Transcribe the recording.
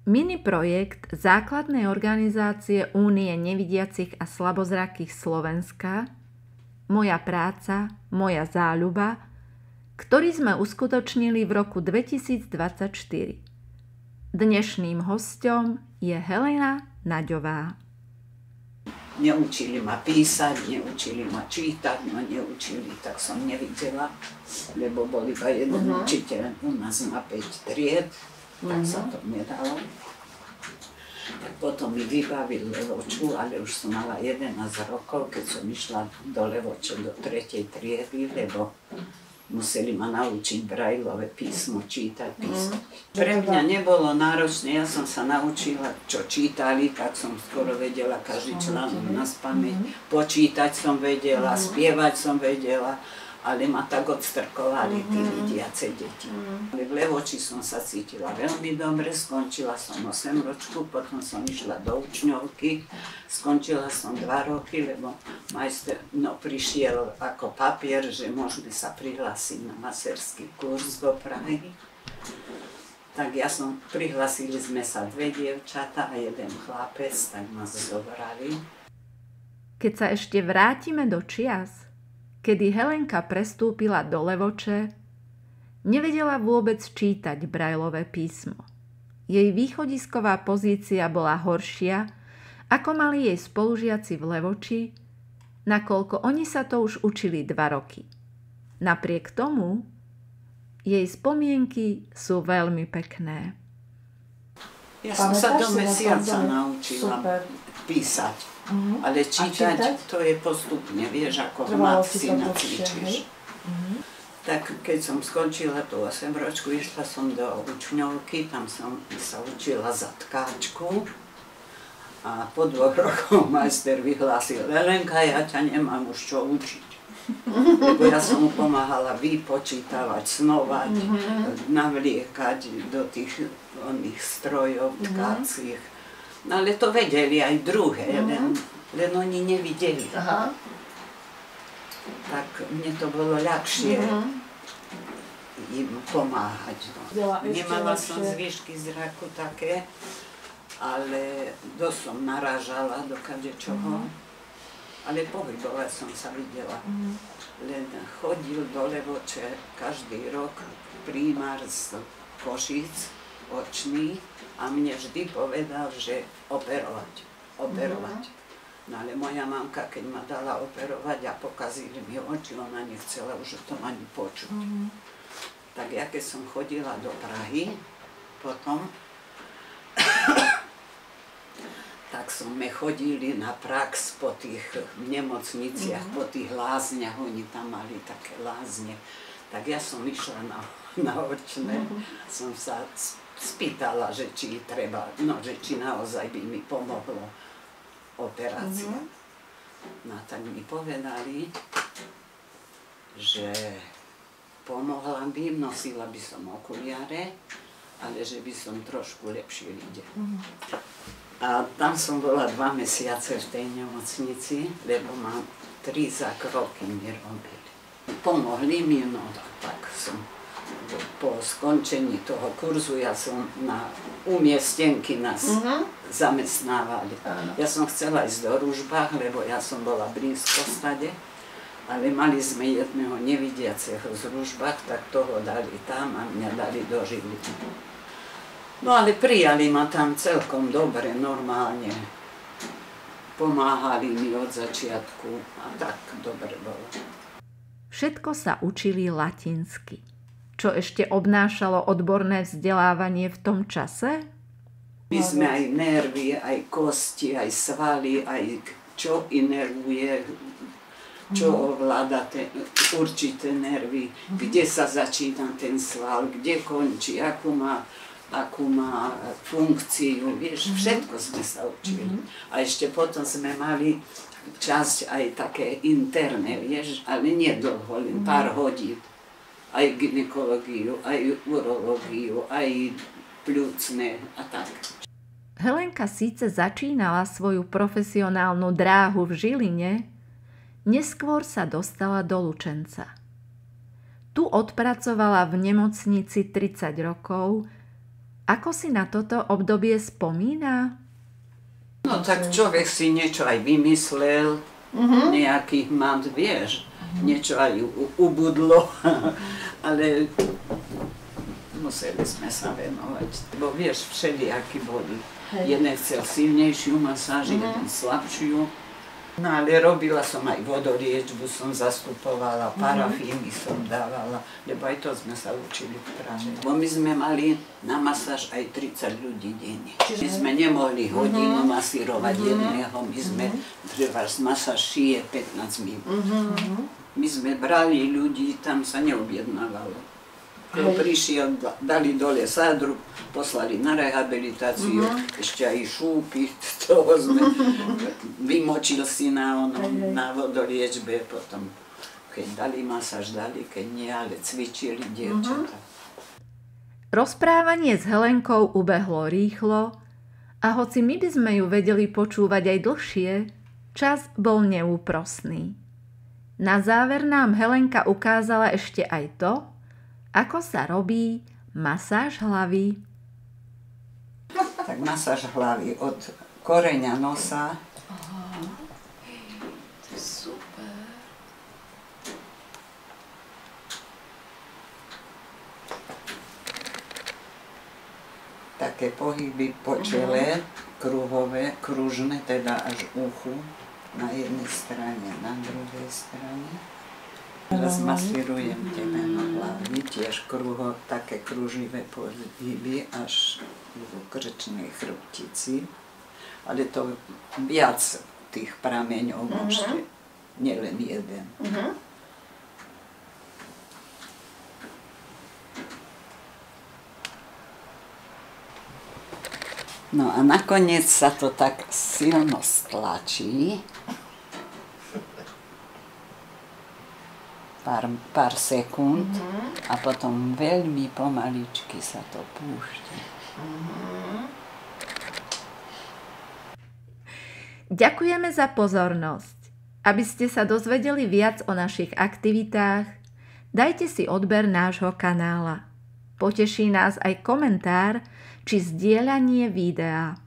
Mini projekt základnej organizácie Únie nevidiacich a slabozrakých Slovenska Moja práca, moja záľuba, ktorý sme uskutočnili v roku 2024. Dnešným hosťom je Helena Naďová. Neučili ma písať, neučili ma čítať, no neučili, tak som nevidela, lebo bol iba jeden učiteľ u nás na 5 tried, tak sa to nedalo. Potom mi vybavil Levoču, ale už som mala 11 rokov, keď som išla do Levoče do 3. triedy, lebo museli ma naučiť Braillové písmo, čítať písmo. Pre mňa nebolo náročné, ja som sa naučila, čo čítali, tak som skoro vedela každý článok naspamäť. Počítať som vedela, spievať som vedela, ale ma tak odstrkovali tí vidiace deti. V Levoči som sa cítila veľmi dobre, skončila som 8 ročku, potom som išla do učňovky, skončila som 2 roky, lebo majster prišiel ako papier, že môžeme sa prihlásiť na maserský kurz do Prahy. Tak prihlasili sme sa 2 dievčatá a 1 chlapec, tak ma zobrali. Keď sa ešte vrátime do čias, kedy Helenka prestúpila do Levoče, nevedela vôbec čítať Braillové písmo. Jej východisková pozícia bola horšia, ako mali jej spolužiaci v Levoči, nakoľko oni sa to už učili 2 roky. Napriek tomu, jej spomienky sú veľmi pekné. Ja som sa do mesiaca naučila písať. Ale čítať, to je postupne, vieš, ako mat si nacvičíš. Tak keď som skončila tú 8 ročku, išla som do učňovky, tam som sa učila za tkáčku. A po 2 rokoch majster vyhlásil: Helenka, ja ťa nemám už čo učiť. Lebo ja som mu pomáhala vypočítavať, snovať, navliekať do tých oných strojov tkácich. No ale to vedeli aj druhé, len oni nevideli. Tak mne to bolo ľahšie im pomáhať. Nemala som zvyšky zraku také, ale dosť som narážala do kadečoho. Ale pohybovať som sa videla. Len chodil do Levoče každý rok prímar z Košíc, očný, a mne vždy povedal, že operovať. No ale moja mamka, keď ma dala operovať a pokazili mi oči, ona nechcela už o tom ani počuť. Tak ja keď som chodila do Prahy, potom, tak sme chodili na prax po tých nemocniciach, po tých lázniach, oni tam mali také lázne. Tak ja som išla na očné, som sa spýtala, že či treba, že či naozaj by mi pomohlo operácia. No tak mi povedali, že pomohla by, nosila by som okuliare, ale že by som trošku lepšie videla. A tam som bola 2 mesiace v tej nemocnici, lebo ma 3 zákroky mi robili. Pomohli mi, no tak som po skončení toho kurzu, ja som na umiestnenky nás zamestnávali. Ja som chcela ísť do Ružbách, lebo ja som bola blízko stade, ale mali sme jedného nevidiaceho z Ružbách, tak toho dali tam a mňa dali do Žiliny. No ale prijali ma tam celkom dobre, normálne. Pomáhali mi od začiatku a tak dobre bolo. Všetko sa učili latinsky. Čo ešte obnášalo odborné vzdelávanie v tom čase? My sme aj nervy, aj kosti, aj svaly, aj čo inervuje, čo ovláda určité nervy, kde sa začína ten sval, kde končí, akú má funkciu, vieš, všetko sme sa učili. A ešte potom sme mali časť aj také interné, vieš, ale nie dlho, len pár hodín. Aj gynekológiu, aj urológiu, aj pľúcne a tak. Helenka síce začínala svoju profesionálnu dráhu v Žiline, neskôr sa dostala do Tu odpracovala v nemocnici 30 rokov Ako si na toto obdobie spomína? No tak človek si niečo aj vymyslel, nejaký mant, vieš, niečo aj ubudlo, ale museli sme sa venovať, lebo vieš, všelijakí boli. Jeden chcel silnejšiu masáž, jeden slabšiu. No ale robila som aj vodoliečbu, som zastupovala, parafíny som dávala, lebo aj to sme sa učili v Prahe. Bo my sme mali na masáž aj 30 ľudí denne. My sme nemohli hodinu masírovať jedného, my sme, trebárs masáž šije 15 minút. My sme brali ľudí, tam sa neobjednávalo. Kto prišiel, dali dole sádru, poslali na rehabilitáciu, ešte aj šúpy, toho sme, vymočil si na vodoliečbe, potom keď dali masáž, dali, keď nie, ale cvičili dievčatá. Rozprávanie s Helenkou ubehlo rýchlo a hoci my by sme ju vedeli počúvať aj dlhšie, čas bol neúprosný. Na záver nám Helenka ukázala ešte aj to, ako sa robí masáž hlavy. Tak masáž hlavy od koreňa nosa. To je super. Také pohyby po čele, kruhové, kružné, teda až uchu. Na jednej strane, na druhej strane. Teraz masírujem tebe na hlavy, tiež také kruživé pohyby až v krčnej chrbtici. Ale to viac tých prameňov môžete, nielen jeden. No a nakoniec sa to tak silno stlačí. Pár sekúnd a potom veľmi pomaličky sa to púšťa. Ďakujeme za pozornosť. Aby ste sa dozvedeli viac o našich aktivitách, dajte si odber nášho kanála. Poteší nás aj komentár či zdieľanie videa.